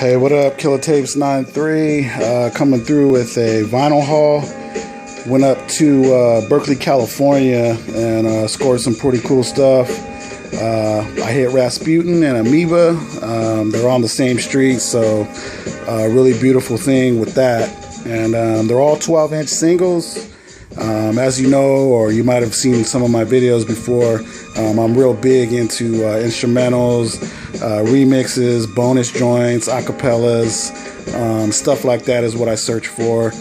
Hey, what up? Killer Tapes 93 coming through with a vinyl haul. Went up to Berkeley, California, and scored some pretty cool stuff. I hit Rasputin and Amoeba. They're on the same street, so really beautiful thing with that. And they're all 12-inch singles. As you know, or you might have seen some of my videos before, I'm real big into instrumentals, remixes, bonus joints, acapellas, stuff like that is what I search for.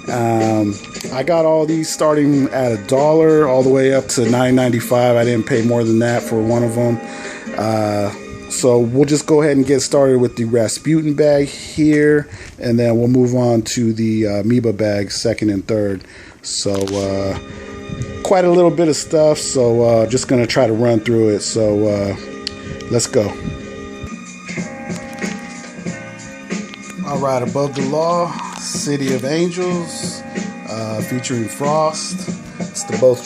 I got all these starting at $1 all the way up to $9.95. I didn't pay more than that for one of them. So we'll just go ahead and get started with the Rasputin bag here, and then we'll move on to the Amoeba bag, second and third. So quite a little bit of stuff, so just gonna try to run through it. So let's go. All right, Above the Law, City of Angels, featuring Frost. It's the both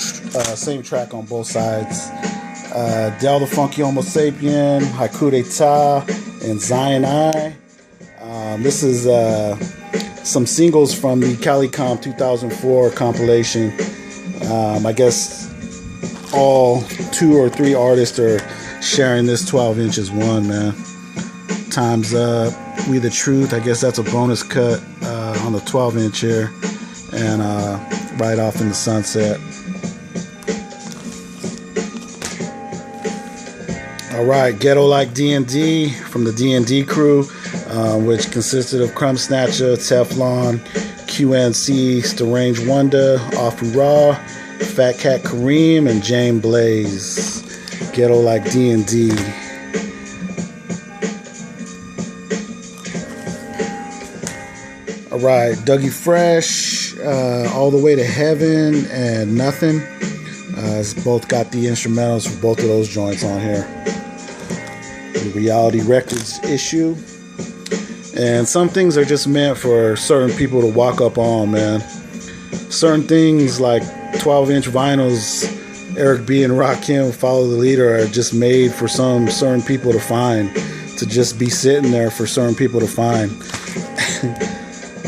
same track on both sides. Del the Funky Homo Sapien, Haiku d'Etat, and Zion I. This is some singles from the CaliComp 2004 compilation. I guess all 2 or 3 artists are sharing this 12 inches one, man. Time's Up, We the Truth, I guess that's a bonus cut on the 12 inch here, and Right Off in the Sunset. Alright, Ghetto Like D&D from the D&D crew, which consisted of Crumb Snatcher, Teflon, QNC, Strange Wonder, Afu Raw, Fat Cat Kareem, and Jane Blaze. Ghetto Like D&D. Alright, Dougie Fresh, All the Way to Heaven, and Nothing. It's both got the instrumentals for both of those joints on here. The Reality Records issue. And some things are just meant for certain people to walk up on, man. Certain things like 12-inch vinyls, Eric B. and Rakim, Follow the Leader, are just made for some certain people to find, to just be sitting there for certain people to find.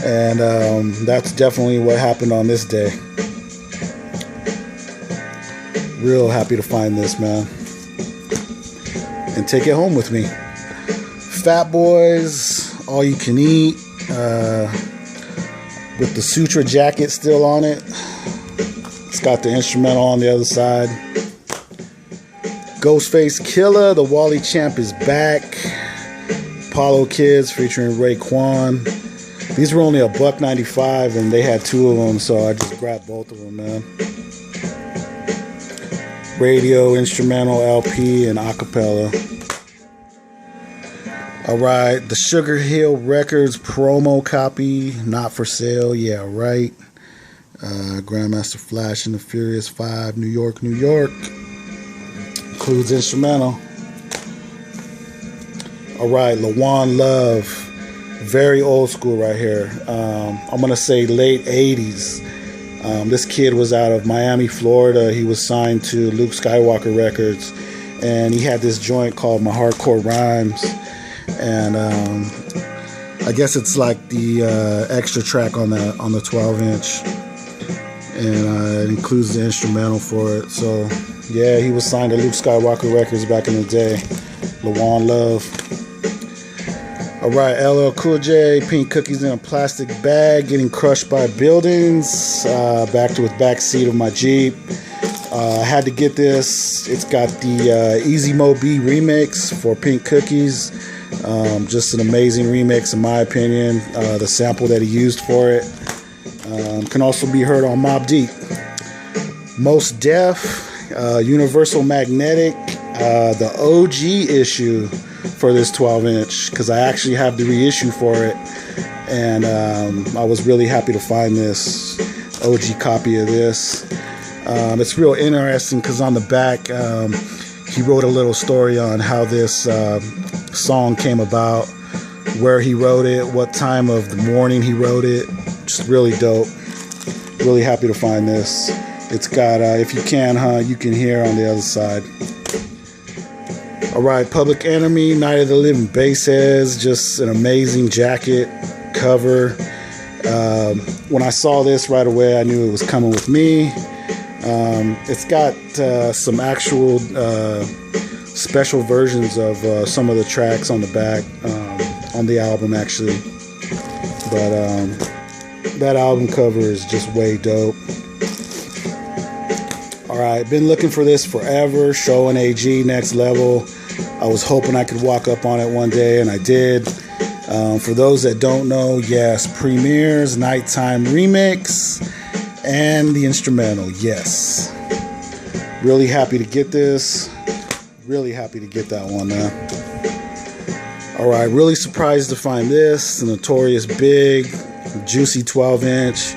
And that's definitely what happened on this day. Real happy to find this, man, and take it home with me. Fat Boys, All You Can Eat, with the Sutra jacket still on it. It's got the instrumental on the other side. Ghostface Killer, The Wally Champ is Back. Apollo Kids featuring Raekwon. These were only $1.95, and they had 2 of them, so I just grabbed both of them, man. Radio, instrumental, LP, and acapella. Alright, the Sugar Hill Records promo copy, not for sale, yeah, right. Grandmaster Flash and the Furious 5, New York, New York. Includes instrumental. Alright, LaJuan Love, very old school right here. I'm going to say late 80s. This kid was out of Miami, Florida. He was signed to Luke Skywalker Records, and he had this joint called My Hardcore Rhymes. And I guess it's like the extra track on the 12-inch, and it includes the instrumental for it. So yeah, he was signed to Luke Skywalker Records back in the day. LaJuan Love. Alright, LL Cool J, Pink Cookies in a Plastic Bag, Getting Crushed by Buildings, backed with Backseat of My Jeep. I had to get this. It's got the Easy Mo B remix for Pink Cookies. Just an amazing remix in my opinion. The sample that he used for it can also be heard on Mobb Deep. Most Def, Universal Magnetic, the OG issue for this 12-inch, because I actually have the reissue for it, and I was really happy to find this OG copy of this. It's real interesting because on the back he wrote a little story on how this song came about, where he wrote it, what time of the morning he wrote it. Just really dope. Really happy to find this. It's got If You Can, You Can Hear on the other side. All right, Public Enemy, Night of the Living Bassheads, just an amazing jacket cover. When I saw this right away, I knew it was coming with me. It's got some actual special versions of some of the tracks on the back, on the album actually. But that album cover is just way dope. Alright, been looking for this forever. Show and AG Next Level. I was hoping I could walk up on it one day, and I did. For those that don't know, yes, Premier's Nighttime Remix and the instrumental, yes. Really happy to get this. Really happy to get that one, man. Alright, really surprised to find this. The Notorious Big, juicy 12-inch.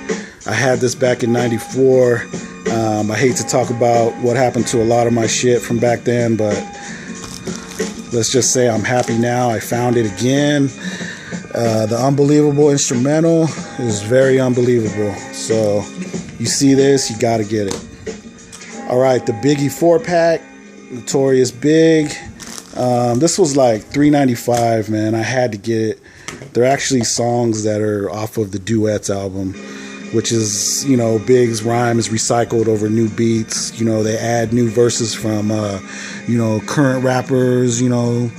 I had this back in '94. I hate to talk about what happened to a lot of my shit from back then, but let's just say I'm happy now. I found it again. The unbelievable instrumental is very unbelievable. So you see this, you gotta get it. Alright, the Biggie 4-pack, Notorious Big. This was like $3.95, man. I had to get it. They're actually songs that are off of the Duets album, which is, you know, Big's rhyme is recycled over new beats. You know, they add new verses from, you know, current rappers, you know,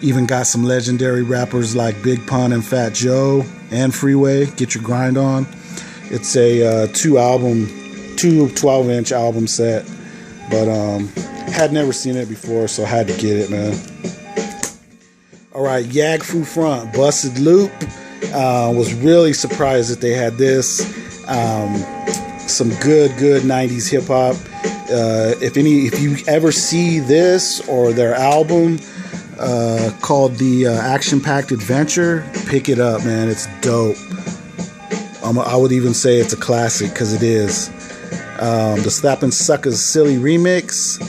even got some legendary rappers like Big Pun and Fat Joe and Freeway. Get your grind on. It's a 12-inch album set, but had never seen it before, so I had to get it, man. All right, Yag Fu Front, Busted Loop. Was really surprised that they had this. Some good 90s hip hop. If you ever see this or their album called the Action Packed Adventure, pick it up, man. It's dope. I would even say it's a classic, because it is. The Slappin' Suckers Silly remix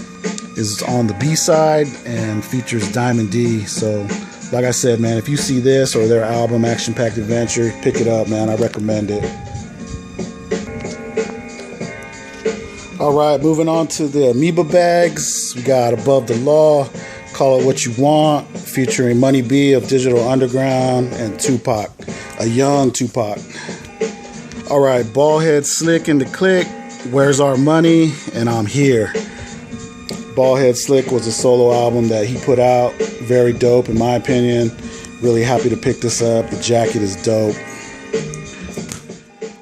is on the B-side and features Diamond D. So, like I said, man, if you see this or their album Action Packed Adventure, pick it up, man. I recommend it. Alright, moving on to the Amoeba bags. We got Above the Law, Call It What You Want, featuring Money B of Digital Underground and Tupac, a young Tupac. Alright, Ballhead Slick and the Click, Where's Our Money, and I'm Here. Ballhead Slick was a solo album that he put out. Very dope, in my opinion. Really happy to pick this up. The jacket is dope.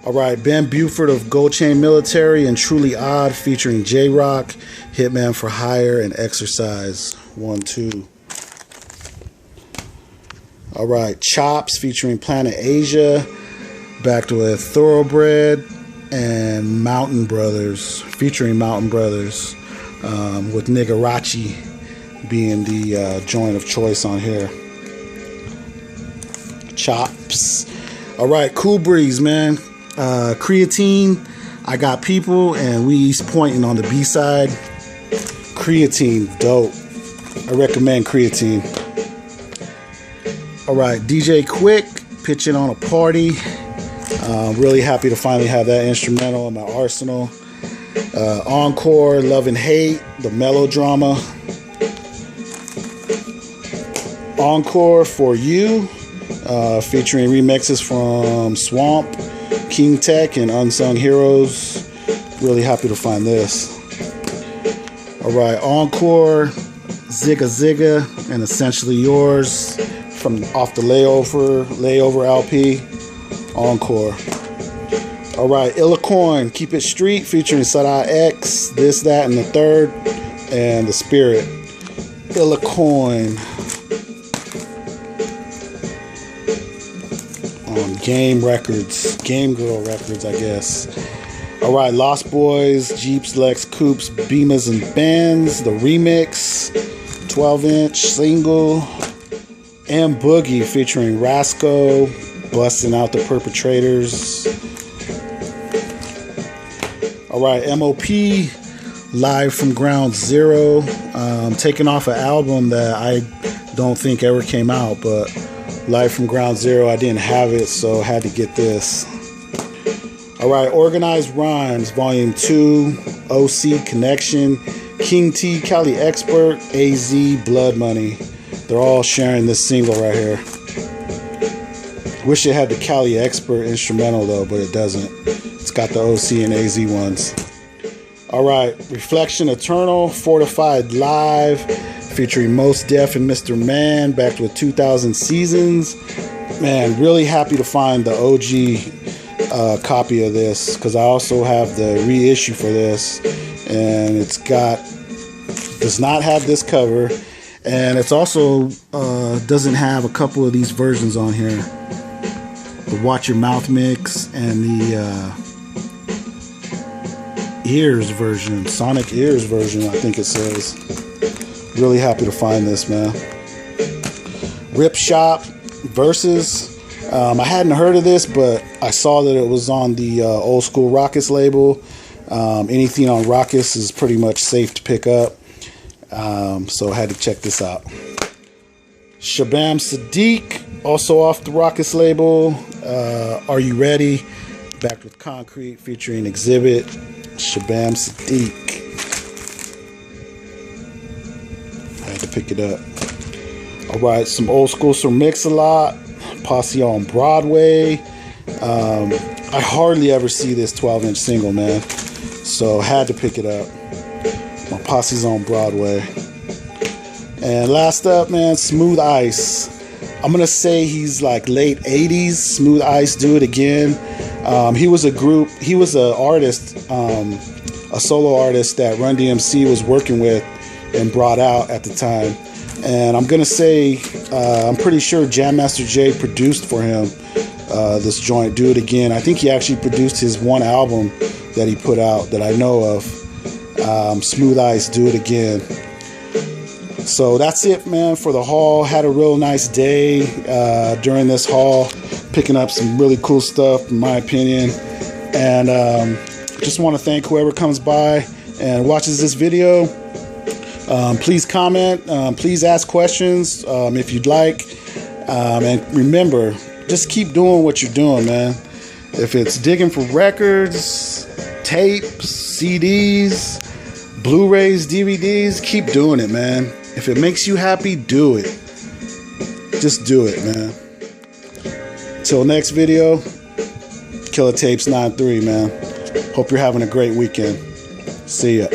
Alright, Ben Buford of Gold Chain Military and Truly Odd, featuring J-Rock, Hitman for Hire, and Exercise. 1, 2. Alright, Chops, featuring Planet Asia, backed with Thoroughbred, and Mountain Brothers, featuring Mountain Brothers, with Nigarachi being the joint of choice on here. Chops. Alright, Cool Breeze, man. Creatine, I Got People, and We East Pointing on the B-side. Creatine, dope. I recommend Creatine. Alright, DJ Quick, Pitching on a Party. Really happy to finally have that instrumental in my arsenal. Encore, Love and Hate, the melodrama. Encore For You, featuring remixes from Swamp, King Tech, and Unsung Heroes. Really happy to find this. Alright, Encore, Zigga Zigga, and Essentially Yours, from off the Layover LP. Encore. Alright, Illacoin, Keep It Street, featuring Sada X, This, That, and the Third, and The Spirit. Illacoin. On Game Records, Game Girl Records, I guess. Alright, Lost Boys, Jeeps, Lex, Coupes, Beamers, and Bands, the remix, 12-inch single, and Boogie, featuring Rasco, Busting Out the Perpetrators. Alright, MOP, Live from Ground Zero, taking off an album that I don't think ever came out, but Live from Ground Zero, I didn't have it, so I had to get this. Alright, Organized Rhymes, Volume 2, OC Connection, King T, Cali Expert, AZ, Blood Money. They're all sharing this single right here. Wish it had the Cali Expert instrumental though, but it doesn't. It's got the OC and AZ ones. Alright, Reflection Eternal, Fortified Live, featuring Mos Def and Mr. Man, backed with 2,000 seasons. Man, really happy to find the OG copy of this, because I also have the reissue for this, and it's does not have this cover, and it's also doesn't have a couple of these versions on here, the Watch Your Mouth mix and the Ears version, Sonic Ears version, I think it says. Really happy to find this, man. Rip Shop Versus. I hadn't heard of this, but I saw that it was on the Old School Raucous label. Anything on Raucous is pretty much safe to pick up. So I had to check this out. Shabam Sadiq, also off the Raucous label. Are You Ready? Backed with Concrete, featuring Exhibit. Shabam Sadiq. I had to pick it up. Alright, some old school Sir Mix-a-Lot. Posse on Broadway. I hardly ever see this 12-inch single, man. So had to pick it up. My Posse's on Broadway. And last up, man, Smooth Ice. I'm gonna say he's like late 80s. Smooth Ice, Do It Again. He was an artist, a solo artist that Run DMC was working with and brought out at the time. And I'm gonna say, I'm pretty sure Jam Master Jay produced for him this joint, Do It Again. I think he actually produced his one album that he put out that I know of, Smooth Ice, Do It Again. So that's it, man, for the haul. Had a real nice day during this haul, picking up some really cool stuff, in my opinion. And just want to thank whoever comes by and watches this video. Please comment. Please ask questions if you'd like. And remember, just keep doing what you're doing, man. If it's digging for records, tapes, CDs, Blu-rays, DVDs, keep doing it, man. If it makes you happy, do it. Just do it, man. Till next video, Killer Tapes 93, man. Hope you're having a great weekend. See ya.